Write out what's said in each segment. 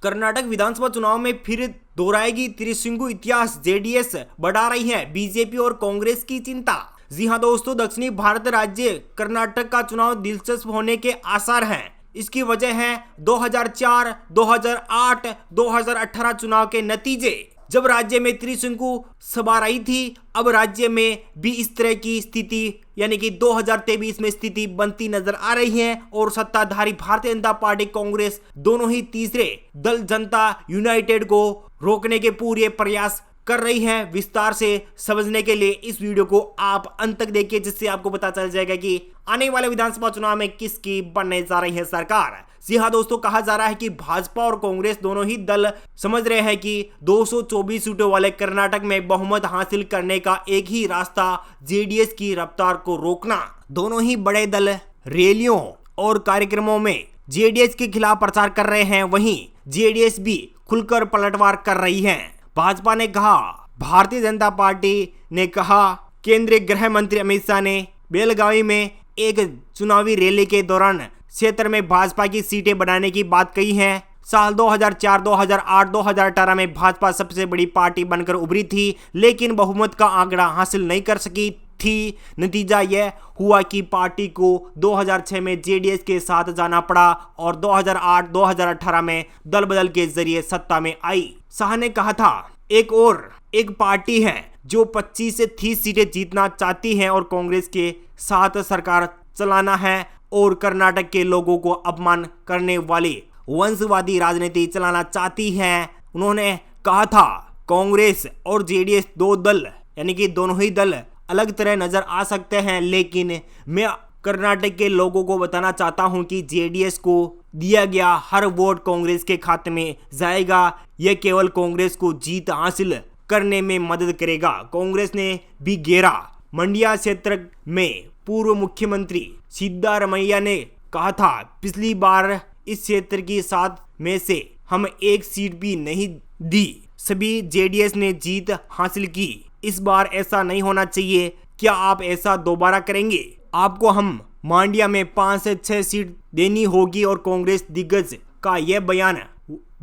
कर्नाटक विधानसभा चुनाव में फिर दोहराएगी त्रिशंकु इतिहास, जेडीएस बढ़ा रही है बीजेपी और कांग्रेस की चिंता। जी हां दोस्तों, दक्षिणी भारत राज्य कर्नाटक का चुनाव दिलचस्प होने के आसार हैं। इसकी वजह है 2004, 2008, 2018 चुनाव के नतीजे, जब राज्य में त्रिशंकु सभा रही थी। अब राज्य में भी इस तरह की स्थिति यानी कि 2023 में स्थिति बनती नजर आ रही है और सत्ताधारी भारतीय जनता पार्टी कांग्रेस दोनों ही तीसरे दल जनता यूनाइटेड को रोकने के पूरे प्रयास कर रही है। विस्तार से समझने के लिए इस वीडियो को आप अंत तक देखिए, जिससे आपको पता चल जाएगा कि आने वाले विधानसभा चुनाव में किसकी बनने जा रही है सरकार। जी हाँ दोस्तों, कहा जा रहा है कि भाजपा और कांग्रेस दोनों ही दल समझ रहे हैं कि 224 सीटों वाले कर्नाटक में बहुमत हासिल करने का एक ही रास्ता जेडीएस की रफ्तार को रोकना। दोनों ही बड़े दल रैलियों और कार्यक्रमों में जेडीएस के खिलाफ प्रचार कर रहे हैं, वहीं जेडीएस भी खुलकर पलटवार कर रही है। भाजपा ने कहा, भारतीय जनता पार्टी ने कहा, केंद्रीय गृह मंत्री अमित शाह ने बेलगावी में एक चुनावी रैली के दौरान क्षेत्र में भाजपा की सीटें बढ़ाने की बात कही है। साल 2004, 2008, 2018 में भाजपा सबसे बड़ी पार्टी बनकर उभरी थी, लेकिन बहुमत का आंकड़ा हासिल नहीं कर सकी थी। नतीजा यह हुआ कि पार्टी को 2006 में जेडीएस के साथ जाना पड़ा और 2008, 2018 में दल बदल के जरिए सत्ता में आई। शाह ने कहा था, एक पार्टी है जो 25 से 30 सीटें जीतना चाहती है और कांग्रेस के साथ सरकार चलाना है और कर्नाटक के लोगों को अपमान करने वाली वंशवादी राजनीति चलाना चाहती है। उन्होंने कहा था, कांग्रेस और जेडीएस दो दल यानी कि दोनों ही दल अलग तरह नजर आ सकते हैं, लेकिन मैं कर्नाटक के लोगों को बताना चाहता हूं कि जेडीएस को दिया गया हर वोट कांग्रेस के खाते में जाएगा। यह केवल कांग्रेस को जीत हासिल करने में मदद करेगा। कांग्रेस ने भी घेरा। मंड्या क्षेत्र में पूर्व मुख्यमंत्री सिद्धारमैया ने कहा था, पिछली बार इस क्षेत्र की 7 में से हम एक सीट भी नहीं दी, सभी जेडीएस ने जीत हासिल की। इस बार ऐसा नहीं होना चाहिए। क्या आप ऐसा दोबारा करेंगे? आपको हम मांड्या में 5 से 6 सीट देनी होगी। और कांग्रेस दिग्गज का यह बयान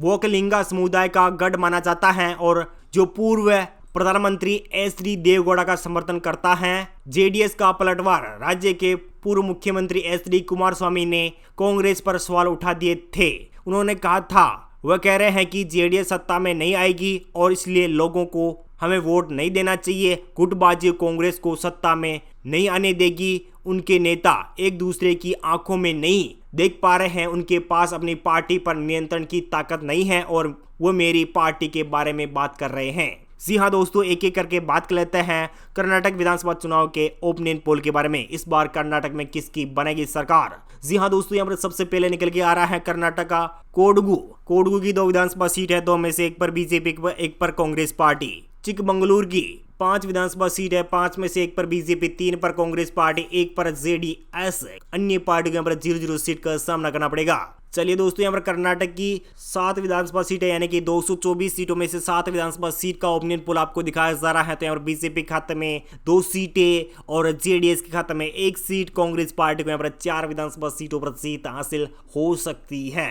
वोकलिंगा समुदाय का गढ़ माना जाता है और जो पूर्व प्रधानमंत्री एच.डी. देवेगौड़ा का समर्थन करता है। जेडीएस का पलटवार, राज्य के पूर्व मुख्यमंत्री एच.डी. कुमारस्वामी ने कांग्रेस पर सवाल उठा दिए थे। उन्होंने कहा था, वह कह रहे हैं कि जेडीएस सत्ता में नहीं आएगी और इसलिए लोगों को हमें वोट नहीं देना चाहिए। गुटबाजी कांग्रेस को सत्ता में नहीं आने देगी। उनके नेता एक दूसरे की आंखों में नहीं देख पा रहे हैं। उनके पास अपनी पार्टी पर नियंत्रण की ताकत नहीं है और वो मेरी पार्टी के बारे में बात कर रहे हैं। जी हाँ दोस्तों, एक एक करके बात कर लेते हैं कर्नाटक विधानसभा चुनाव के ओपिनियन पोल के बारे में। इस बार कर्नाटक में किसकी बनेगी सरकार? जी हाँ दोस्तों, यहाँ पर सबसे पहले निकल के आ रहा है कर्नाटक का कोडगु की 2 विधानसभा सीट है, 2 में से 1 पर बीजेपी, 1 पर कांग्रेस पार्टी। चिकमंगलुरु की 5 विधानसभा सीट है, 5 में से 1 पर बीजेपी, 3 पर कांग्रेस पार्टी, 1 पर जेडीएस। अन्य पार्टी को यहाँ पर 0-0 सीट का सामना करना पड़ेगा। चलिए दोस्तों, यहाँ पर कर्नाटक की 7 विधानसभा सीटें यानी कि 224 सीटों में से 7 विधानसभा सीट का ओपिनियन पोल आपको दिखाया जा रहा है। तो यहाँ पर बीजेपी के खाते में 2 सीटें और जेडीएस के खाते में 1 सीट। कांग्रेस पार्टी को यहाँ पर 4 विधानसभा सीटों पर जीत हासिल हो सकती है।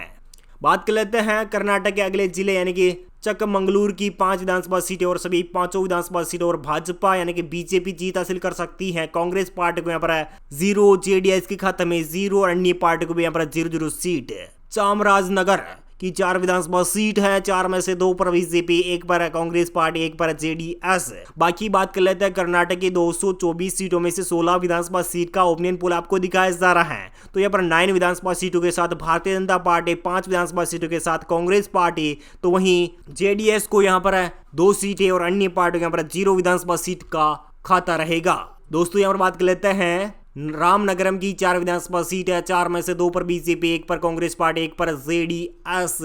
बात कर लेते हैं कर्नाटक के अगले जिले यानी कि चिकमंगलुरु की 5 विधानसभा सीटें और सभी 5 विधानसभा सीटों और भाजपा यानी कि बीजेपी जीत हासिल कर सकती है। कांग्रेस पार्टी को यहाँ पर 0, जेडीएस के खाते में 0 और अन्य पार्टी को भी यहाँ पर 0-0 सीट। चामराजनगर की 4 विधानसभा सीट है, 4 में से 2 पर बीजेपी, 1 पर कांग्रेस पार्टी, 1 पर जेडीएस। बाकी बात कर लेते हैं कर्नाटक की 224 सीटों में से 16 विधानसभा सीट का ओपिनियन पोल आपको दिखाया जा रहा है। तो यहाँ पर 9 विधानसभा सीटों के साथ भारतीय जनता पार्टी, 5 विधानसभा सीटों के साथ कांग्रेस पार्टी, तो वहीं जेडीएस को यहाँ पर 2 सीटें और अन्य पार्टी यहाँ पर 0 विधानसभा सीट का खाता रहेगा। दोस्तों यहाँ पर बात कर लेते हैं रामनगरम की 4 विधानसभा सीट है, 4 में से 2 पर बीजेपी, 1 पर कांग्रेस पार्टी, 1 पर जेडीएस।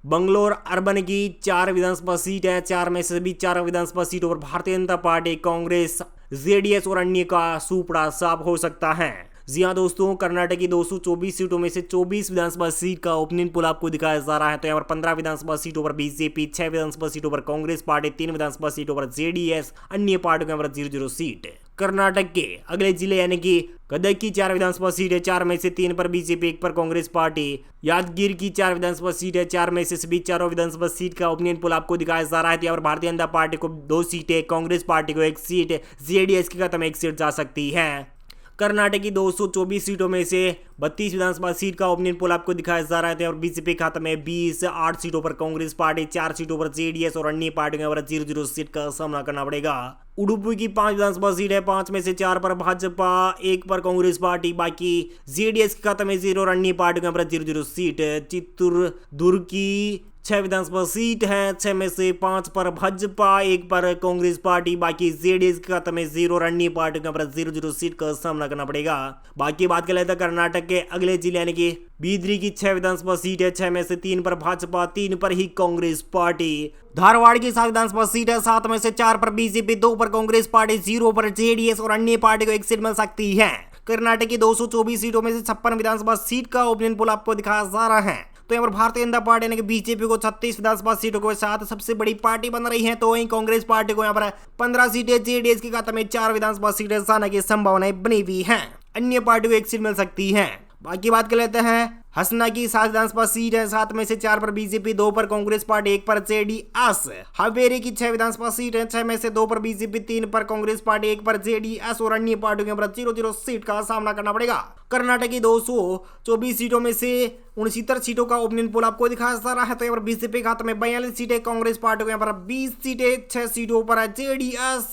बंगलोर अर्बन की 4 विधानसभा सीट है, 4 में से भी 4 विधानसभा सीटों पर भारतीय जनता पार्टी, कांग्रेस, जेडीएस और अन्य का सुपड़ा साफ हो सकता है। जी हाँ दोस्तों, कर्नाटक की 224 सीटों में से 24 विधानसभा सीट का ओपिनियन पोल आपको दिखाया जा रहा है। तो यहाँ पर 15 विधानसभा सीटों पर बीजेपी, 6 विधानसभा सीटों पर कांग्रेस पार्टी, 3 विधानसभा सीटों पर जेडीएस, अन्य पार्टियों के यहाँ पर 0-0 सीट। कर्नाटक के अगले जिले यानी कि गदग की 4 विधानसभा सीट है, 4 में से 3 पर बीजेपी, 1 पर कांग्रेस पार्टी। यादगीर की 4 विधानसभा सीट है, 4 में से सभी चारों विधानसभा सीट का ओपिनियन पोल आपको दिखाया जा रहा है। तो यहाँ पर भारतीय जनता पार्टी को 2 सीटें, कांग्रेस पार्टी को 1 सीट, जेडीएस की खत्म 1 सीट जा सकती है। कर्नाटक की 224 सीटों में से 32 विधानसभा सीट का ओपिनियन पोल आपको दिखाया जा रहा है। और बीजेपी खाते में 20, 8 सीटों पर कांग्रेस पार्टी, 4 सीटों पर जेडीएस और अन्य पार्टियों पर 0-0 सीट का सामना करना पड़ेगा। उडुपी की 5 विधानसभा सीट है, 5 में से 4 पर भाजपा, 1 पर कांग्रेस पार्टी, बाकी जेडीएस के खाते में 0 और अन्य पार्टियों पर 0-0 सीट। चित्तूरदुर्ग की 6 विधानसभा सीट है, 6 में से 5 पर भाजपा, 1 पर कांग्रेस पार्टी, बाकी जेडीएस के खाते में 0 और अन्य पार्टियों पर 0-0 सीट का सामना करना पड़ेगा। बाकी बात कर लेते हैं कर्नाटक के अगले जिले यानी कि बीदरी की 6 विधानसभा सीट है, 6 में से 3 पर भाजपा, 3 पर ही कांग्रेस पार्टी। धारवाड़ की 7 विधानसभा सीट है, 7 में से 4 पर बीजेपी, 2 पर कांग्रेस पार्टी, 0 पर जेडीएस और अन्य पार्टी को 1 सीट मिल सकती है। कर्नाटक की 224 सीटों में से 56 विधानसभा सीट का ओपिनियन पोल आपको दिखाया जा रहा है। तो यहाँ पर भारतीय जनता पार्टी यानी कि बीजेपी को 36 विधानसभा सीटों के साथ सबसे बड़ी पार्टी बन रही है। तो वहीं कांग्रेस पार्टी को यहाँ पर 15 सीटें, जेडीएस के खाते में 4 विधानसभा सीटें जाने की संभावनाएं बनी हुई है। अन्य पार्टी को 1 सीट मिल सकती है। बाकी बात कर लेते हैं हसना की 7 विधानसभा सीट है, 7 में से 4 पर बीजेपी, 2 पर कांग्रेस पार्टी, 1 पर जेडीएस। हावेरी की 6 विधानसभा सीट है, 6 में से 2 पर बीजेपी, 3 पर कांग्रेस पार्टी, 1 पर जेडीएस और अन्य पार्टियों पर 0-0 सीट का सामना करना पड़ेगा। कर्नाटक की 224 सीटों में से 69 सीटों का ओपिनियन पोल आपको दिखाया जा रहा है। तो यहाँ पर बीजेपी खाते में 42 सीटें, कांग्रेस पार्टी को यहाँ पर 20 सीटें, 6 सीटों पर जेडीएस।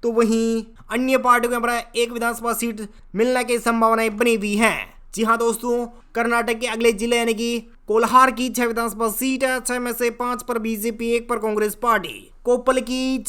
तो वहीं अन्य पार्टियों को यहाँ पर 1 विधानसभा सीट मिलने की संभावनाएं बनी हुई है। जी हाँ दोस्तों, कर्नाटक के अगले जिले यानी कि कोल्हार की 6 विधानसभा सीट है, 6 में से 5 पर बीजेपी, 1 पर कांग्रेस पार्टी। कोप्पल की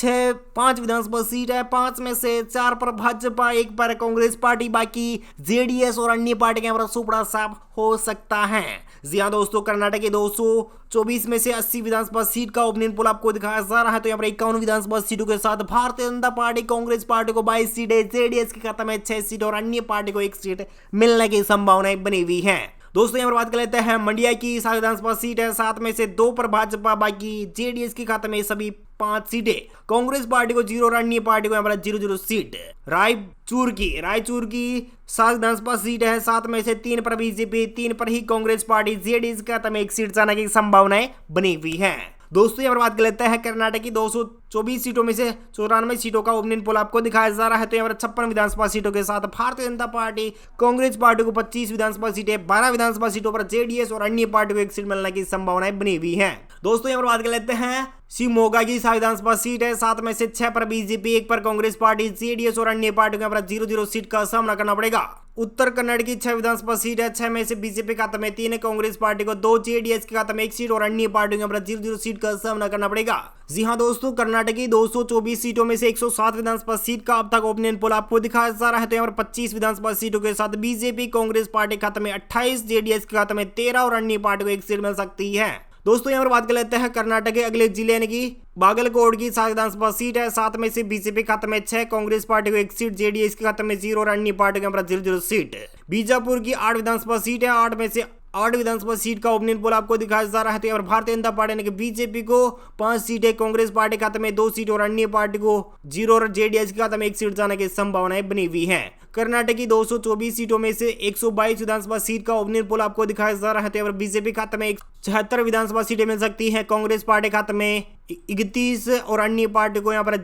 5 विधानसभा सीट है, 5 में से 4 पर भाजपा, 1 पर कांग्रेस पार्टी, बाकी जेडीएस और अन्य पार्टी के सुपड़ा साफ हो सकता है। जी हाँ दोस्तों, कर्नाटक के 224 में से 80 विधानसभा सीट का ओपिनियन पोल आपको दिखाया जा रहा है। तो यहाँ पर 51 विधानसभा सीटों के साथ भारतीय जनता पार्टी, कांग्रेस पार्टी को 22 सीटें, जेडीएस के खाते में 6 सीट और अन्य पार्टी को 1 सीट मिलने की संभावनाएं बनी हुई है। दोस्तों यहाँ पर बात कर लेते हैं मंडिया की 7 विधानसभा सीट है, 7 में से 2 पर भाजपा, बाकी जेडीएस के खाते में सभी 5 सीटें, कांग्रेस पार्टी को 0 और अन्य पार्टी को यहाँ पर 0-0 सीट। रायचूर की 7 विधानसभा सीट है, 7 में से 3 पर बीजेपी, 3 पर ही कांग्रेस पार्टी, जेडीएस के खाते में 1 सीट जाने की संभावनाएं बनी हुई है। दोस्तों यहाँ पर बात कर लेते हैं कर्नाटक की 224 सीटों में से 94 सीटों का ओपिनियन पोल आपको दिखाया जा रहा है। तो यहाँ पर 56 विधानसभा सीटों के साथ भारतीय जनता पार्टी, कांग्रेस पार्टी को 25 विधानसभा सीटें, 12 विधानसभा सीटों पर जेडीएस और अन्य पार्टी को 1 सीट मिलने की संभावनाएं बनी हुई है। दोस्तों यहाँ पर बात कर लेते हैं शिवमोगा की 7 विधानसभा सीट है, 7 में से 6 पर बीजेपी, 1 पर कांग्रेस पार्टी, जेडीएस और अन्य पार्टियों पर 0-0 सीट का सामना करना पड़ेगा। उत्तर कन्नड़ की 6 विधानसभा सीट है, 6 में से बीजेपी खाते में 3, कांग्रेस पार्टी को 2, जेडीएस के खाते में 1 सीट और अन्य पार्टियों पर 0-0 सीट का सामना करना पड़ेगा। जी हाँ दोस्तों, कर्नाटक की 224 सीटों में से 107 विधानसभा सीट का अब तक ओपिनियन पोल आपको दिखाया जा रहा है। तो यहाँ पर 25 विधानसभा सीटों के साथ बीजेपी, कांग्रेस पार्टी खाते में 28, जेडीएस के खाते में 13 और अन्य पार्टी को 1 सीट मिल सकती है। दोस्तों यहाँ पर बात कर लेते हैं कर्नाटक के अगले जिले यानी कि बागलकोट की 7 विधानसभा सीट है, 7 में से बीजेपी खाते में 6, कांग्रेस पार्टी को 1 सीट, जेडीएस के खाते में 0 और अन्य पार्टी के 0-0 सीट। बीजापुर की 8 विधानसभा सीट है, 8 में से 8 विधानसभा सीट का ओपिनियन पोल आपको दिखाया जा रहा है। तो यहाँ पर भारतीय जनता पार्टी यानी कि बीजेपी को 5 सीटें, कांग्रेस पार्टी खाते में 2 सीट और अन्य पार्टी को 0 और जेडीएस के खाते में 1 सीट जाने की संभावनाएं बनी हुई है। कर्नाटक की 224 सीटों में से 122 विधानसभा सीट का ओपिनियन पोल आपको दिखाया जा रहा है। तो यहाँ पर बीजेपी खाते में 76 विधानसभा सीटें मिल सकती हैं, कांग्रेस पार्टी खाते में 31 और अन्य पार्टी को यहाँ पर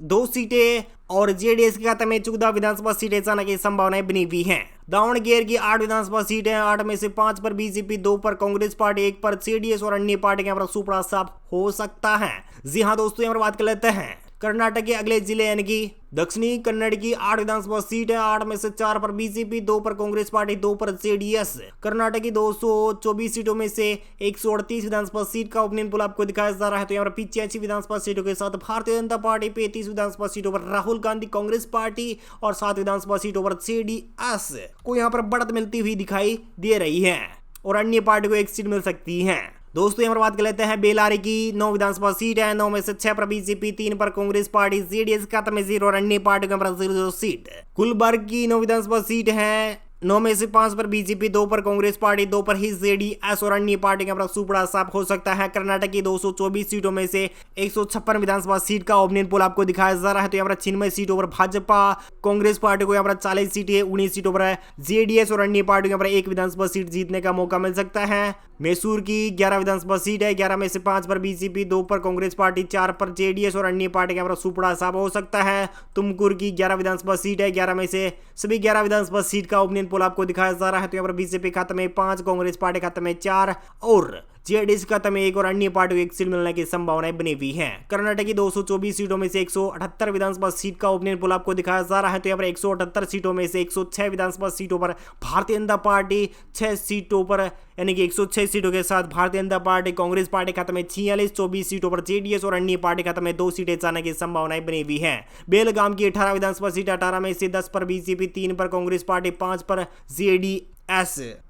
2 सीटें और जेडीएस के खाते में 14 विधानसभा सीटें जाने की संभावनाएं बनी हुई हैं। दावणगेरे की 8 विधानसभा सीट है, 8 में से 5 पर बीजेपी, 2 पर कांग्रेस पार्टी, 1 पर जेडीएस और अन्य पार्टी के सुपड़ा साफ हो सकता है। जी हाँ दोस्तों, यहाँ पर बात कर लेते हैं कर्नाटक के अगले जिले यानी कि दक्षिणी कन्नड़ की 8 विधानसभा सीट है, 8 में से 4 पर बीजेपी, 2 पर कांग्रेस पार्टी, 2 पर जेडीएस। कर्नाटक की 224 सीटों में से 138 विधानसभा सीट का ओपिनियन पोल आपको दिखाया जा रहा है। तो यहाँ पर 85 विधानसभा सीटों के साथ भारतीय जनता पार्टी, 35 विधानसभा सीटों पर राहुल गांधी कांग्रेस पार्टी और 7 विधानसभा सीटों पर जेडीएस को यहाँ पर बढ़त मिलती हुई दिखाई दे रही है और अन्य पार्टी को 1 सीट मिल सकती है। दोस्तों यहाँ पर बात कर लेते हैं बेलारी की 9 विधानसभा सीट है, 9 में से 6 पर बीजेपी, 3 पर कांग्रेस पार्टी, जेडीएस के खाते में 0 और अन्य पार्टी के 0-0 सीट। गुलबर्ग की 9 विधानसभा सीट है, 9 में से 5 पर बीजेपी, 2 पर कांग्रेस पार्टी, 2 पर ही जेडीएस और अन्य पार्टी का सुपड़ा साफ हो सकता है। कर्नाटक की 224 सीटों में से 156 विधानसभा सीट का ओपिनियन पोल आपको दिखाया जा रहा है। तो यहाँ पर 96 सीटों पर भाजपा, कांग्रेस पार्टी को यहाँ पर 40 सीटें, 19 सीटों पर जेडीएस और अन्य पार्टियों पर एक विधानसभा सीट जीतने का मौका मिल सकता है। मैसूर की 11 विधानसभा सीट है, 11 में से 5 पर बीजेपी, 2 पर कांग्रेस पार्टी, 4 पर जेडीएस और अन्य पार्टी का सुपड़ा साफ हो सकता है। तुमकुर की 11 विधानसभा सीट है, 11 में से सभी 11 विधानसभा सीट का ओपिनियन पोल आपको दिखाया जा रहा है। तो यहाँ पर बीजेपी खाते में 5, कांग्रेस पार्टी खाते में 4 और जेडीएस खाते में 1 और अन्य पार्टी को 1 सीट मिलने की संभावनाएं बनी हुई है। कर्नाटक की 224 सीटों में से 178 विधानसभा सीट का ओपिनियन पोल आपको दिखाया जा रहा है। तो यहाँ पर 178 सीटों में से 106 विधानसभा सीटों पर भारतीय जनता पार्टी, 6 सीटों पर यानी कि 106 सीटों के साथ भारतीय जनता पार्टी, कांग्रेस पार्टी खाते में 46, 24 सीटों पर जेडीएस और अन्य पार्टी खाते में 2 सीटें जाने की संभावनाएं बनी हुई है। बेलगाम की 18 विधानसभा सीट, 18 में से 10 पर बीजेपी, 3 पर कांग्रेस पार्टी, 5 पर जेडीएस।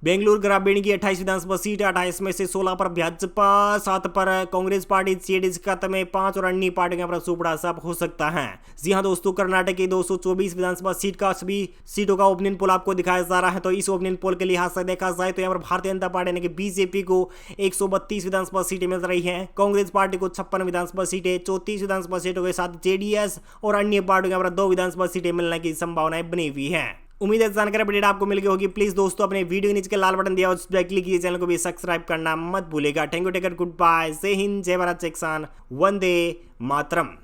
बेंगलुरु ग्रामीण की 28 विधानसभा सीट, 28 में से 16 पर भाजपा, 7 पर कांग्रेस पार्टी, जेडीएस खाते में 5 और अन्य पार्टियों का सुपड़ा साफ हो सकता है। जी हां दोस्तों, कर्नाटक की 224 विधानसभा सीट का सभी सीटों का ओपिनियन पोल आपको दिखाया जा रहा है। तो इस ओपिनियन पोल के लिहाज से देखा जाए तो यहाँ पर भारतीय जनता पार्टी यानी कि बीजेपी को 132 विधानसभा सीटें मिल रही है, कांग्रेस पार्टी को 56 विधानसभा सीटें, 34 विधानसभा सीटों के साथ जेडीएस और अन्य पार्टियों का 2 विधानसभा सीटें मिलने की संभावनाएं बनी हुई है। उम्मीद है जानकारी अपडेट आपको मिल गई होगी। प्लीज दोस्तों अपने वीडियो के नीचे के लाल बटन दिया उस पर क्लिक कीजिए, चैनल को भी सब्सक्राइब करना मत भूलेगा। Thank you, take care, good bye, जय हिंद, जय भारत, जय किसान, वंदे मातरम।